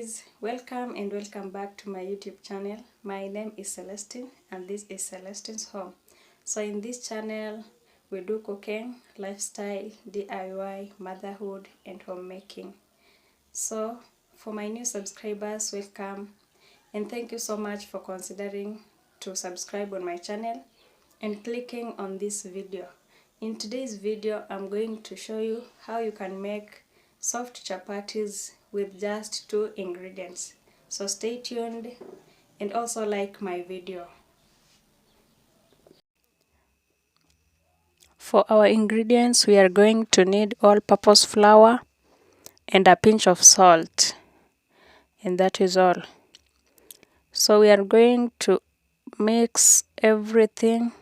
guys, welcome and welcome back to my YouTube channel. My name is Celestine and this is Celestine's Home. So in this channel we do cooking, lifestyle, DIY, motherhood and homemaking. So for my new subscribers, welcome and thank you so much for considering to subscribe on my channel and clicking on this video. In today's video I'm going to show you how you can make soft chapatis with just 2 ingredients. So stay tuned and also like my video. For our ingredients, we are going to need all-purpose flour and a pinch of salt, and that is all. So we are going to mix everything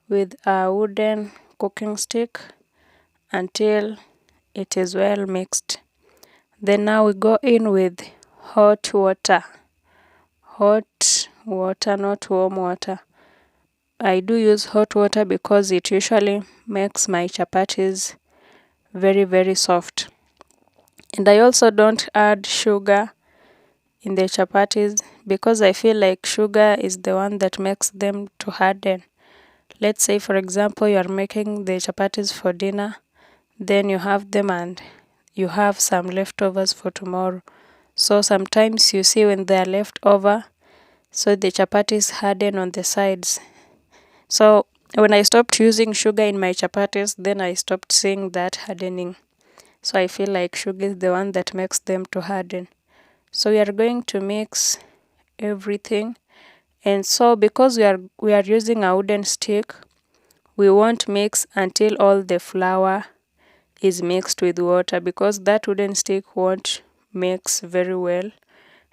with a wooden cooking stick until it is well mixed. Then now we go in with hot water, not warm water. I do use hot water because it usually makes my chapatis very soft. And I also don't add sugar in the chapatis because I feel like sugar is the one that makes them to harden. Let's say for example you are making the chapatis for dinner, then you have them and you have some leftovers for tomorrow. So sometimes you see when they are left over, so the chapatis harden on the sides. So when I stopped using sugar in my chapatis, then I stopped seeing that hardening. So I feel like sugar is the one that makes them to harden. So we are going to mix everything. And so because we are using a wooden stick, we won't mix until all the flour is mixed with water, because that wooden stick won't mix very well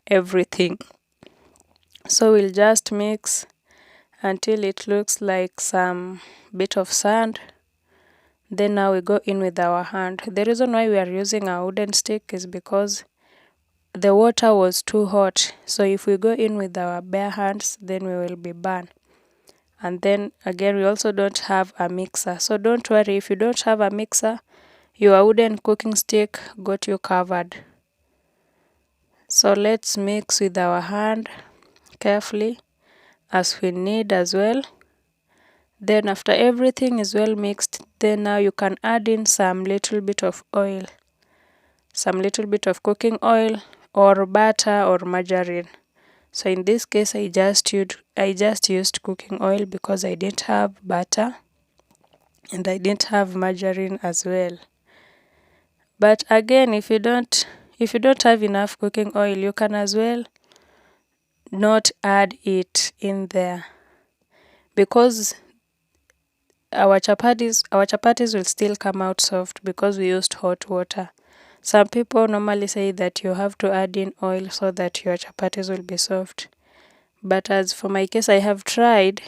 everything. So we'll just mix until it looks like some bit of sand. Then now we go in with our hand. The reason why we are using a wooden stick is because the water was too hot. So if we go in with our bare hands, then we will be burned. And then again, we also don't have a mixer. So don't worry, if you don't have a mixer, your wooden cooking stick got you covered. So let's mix with our hand carefully as we need as well. Then after everything is well mixed, then now you can add in some little bit of oil, some little bit of cooking oil or butter or margarine. So in this case I just used cooking oil because I didn't have butter and I didn't have margarine as well. But again, if you don't have enough cooking oil, you can as well not add it in there, because our chapatis will still come out soft because we used hot water. Some people normally say that you have to add in oil so that your chapatis will be soft. But as for my case, I have tried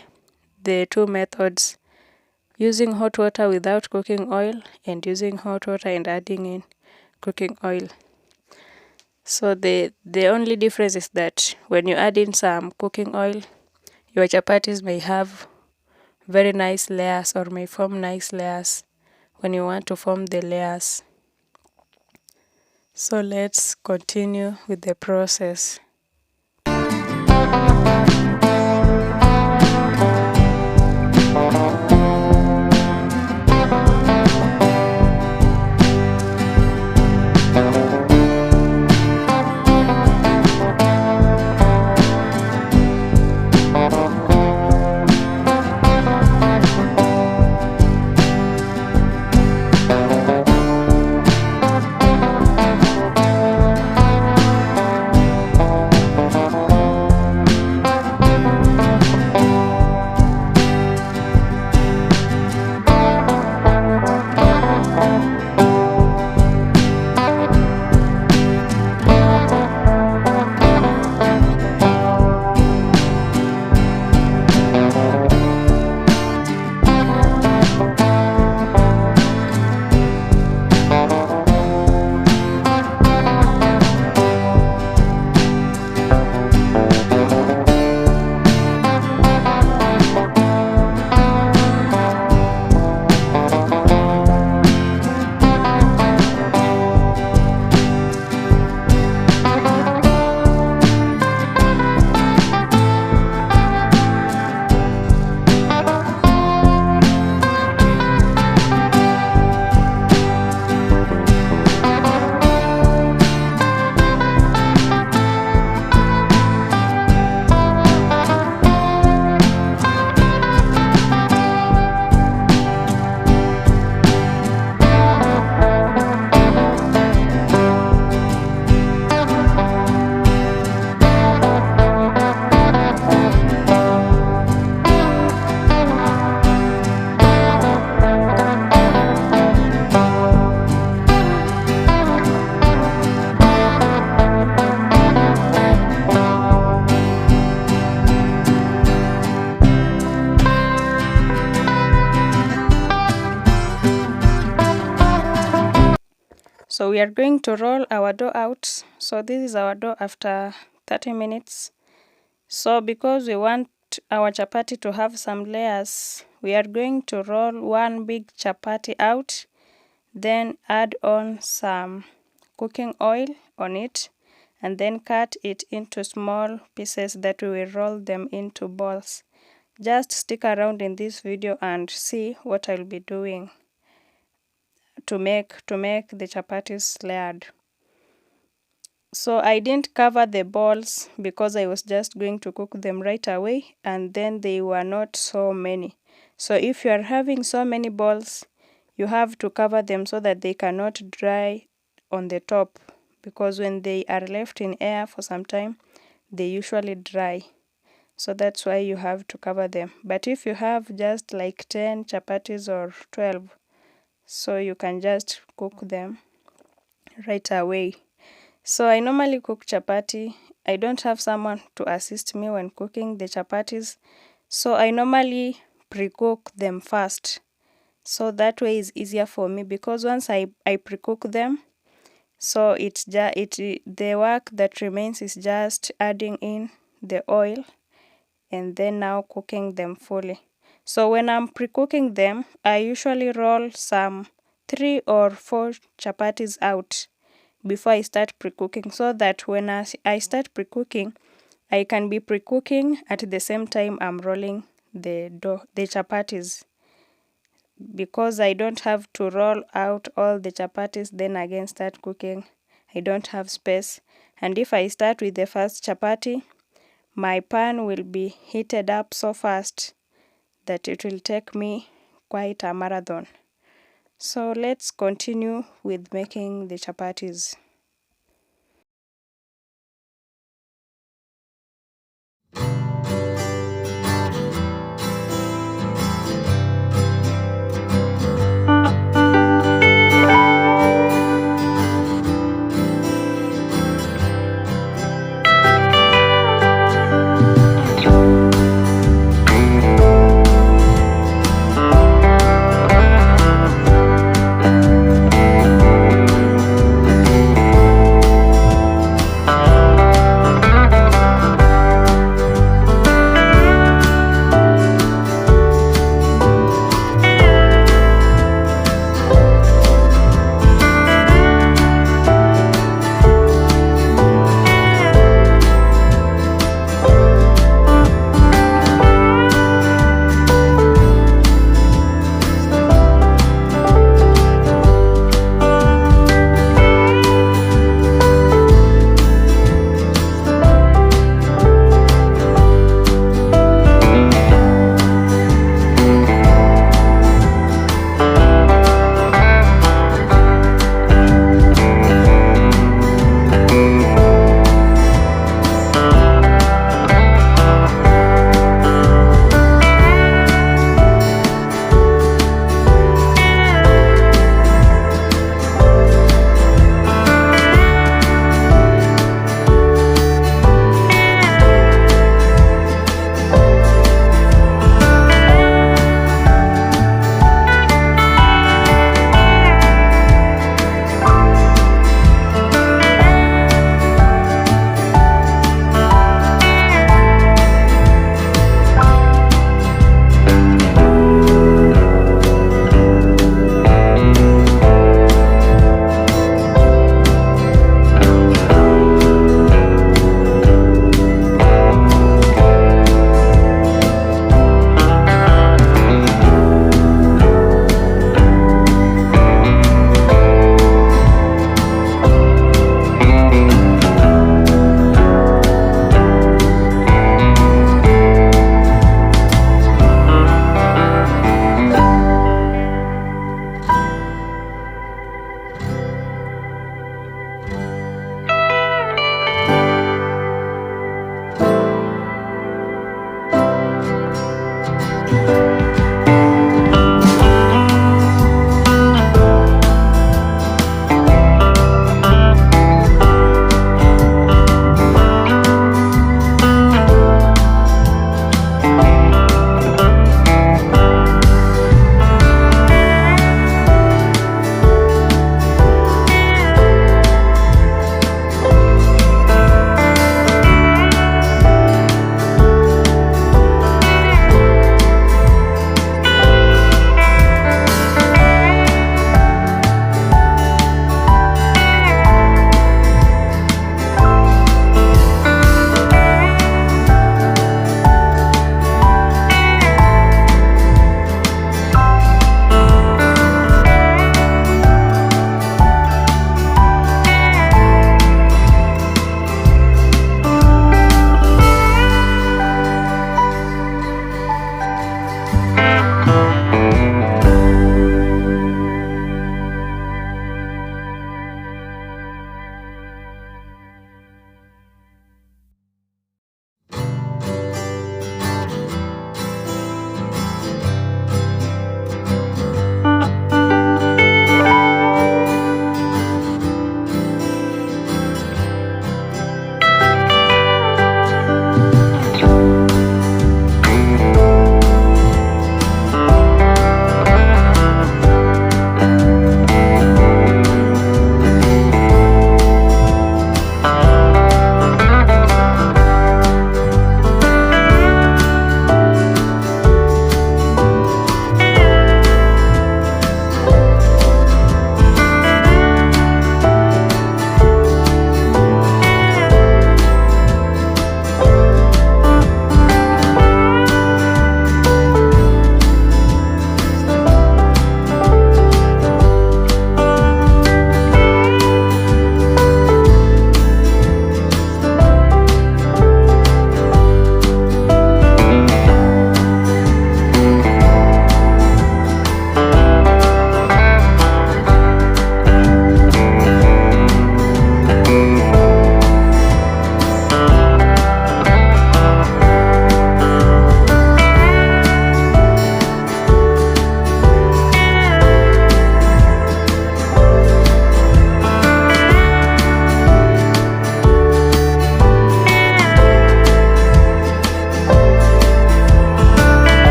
the two methods, using hot water without cooking oil and using hot water and adding in cooking oil. So the only difference is that when you add in some cooking oil, your chapatis may have very nice layers or may form nice layers when you want to form the layers. So let's continue with the process. So we are going to roll our dough out. So this is our dough after 30 minutes. So because we want our chapati to have some layers, we are going to roll one big chapati out, then add on some cooking oil on it, and then cut it into small pieces that we will roll them into balls. Just stick around in this video and see what I'll be doing to make the chapatis layered. So I didn't cover the balls because I was just going to cook them right away, and then they were not so many. So if you are having so many balls, you have to cover them so that they cannot dry on the top, because when they are left in air for some time, they usually dry. So that's why you have to cover them. But if you have just like 10 chapatis or 12, so you can just cook them right away. So I normally cook chapati. I don't have someone to assist me when cooking the chapatis, so I normally pre-cook them first. So that way is easier for me, because once I pre-cook them, so the work that remains is just adding in the oil and then now cooking them fully. So when I'm pre-cooking them, I usually roll some 3 or 4 chapatis out before I start pre-cooking, so that when I start pre-cooking, I can be pre-cooking at the same time I'm rolling the chapatis, because I don't have to roll out all the chapatis then again start cooking. I don't have space. And if I start with the first chapati, my pan will be heated up so fast that it will take me quite a marathon. So let's continue with making the chapatis.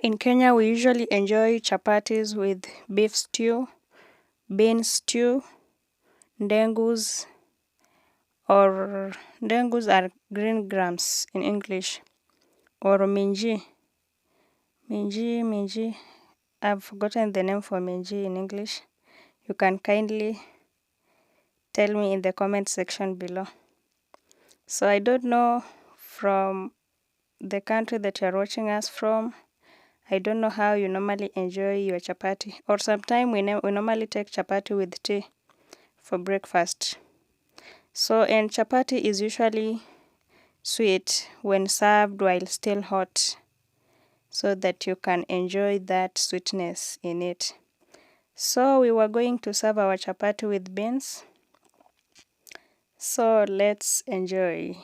in Kenya, we usually enjoy chapatis with beef stew, bean stew, dengus, or dengus are green grams in English, or minji. Minji. I've forgotten the name for minji in English. You can kindly tell me in the comment section below. So I don't know from the country that you're watching us from. I don't know how you normally enjoy your chapati. Or sometimes we normally take chapati with tea for breakfast. So, and chapati is usually sweet when served while still hot, so that you can enjoy that sweetness in it. So we were going to serve our chapati with beans. So let's enjoy.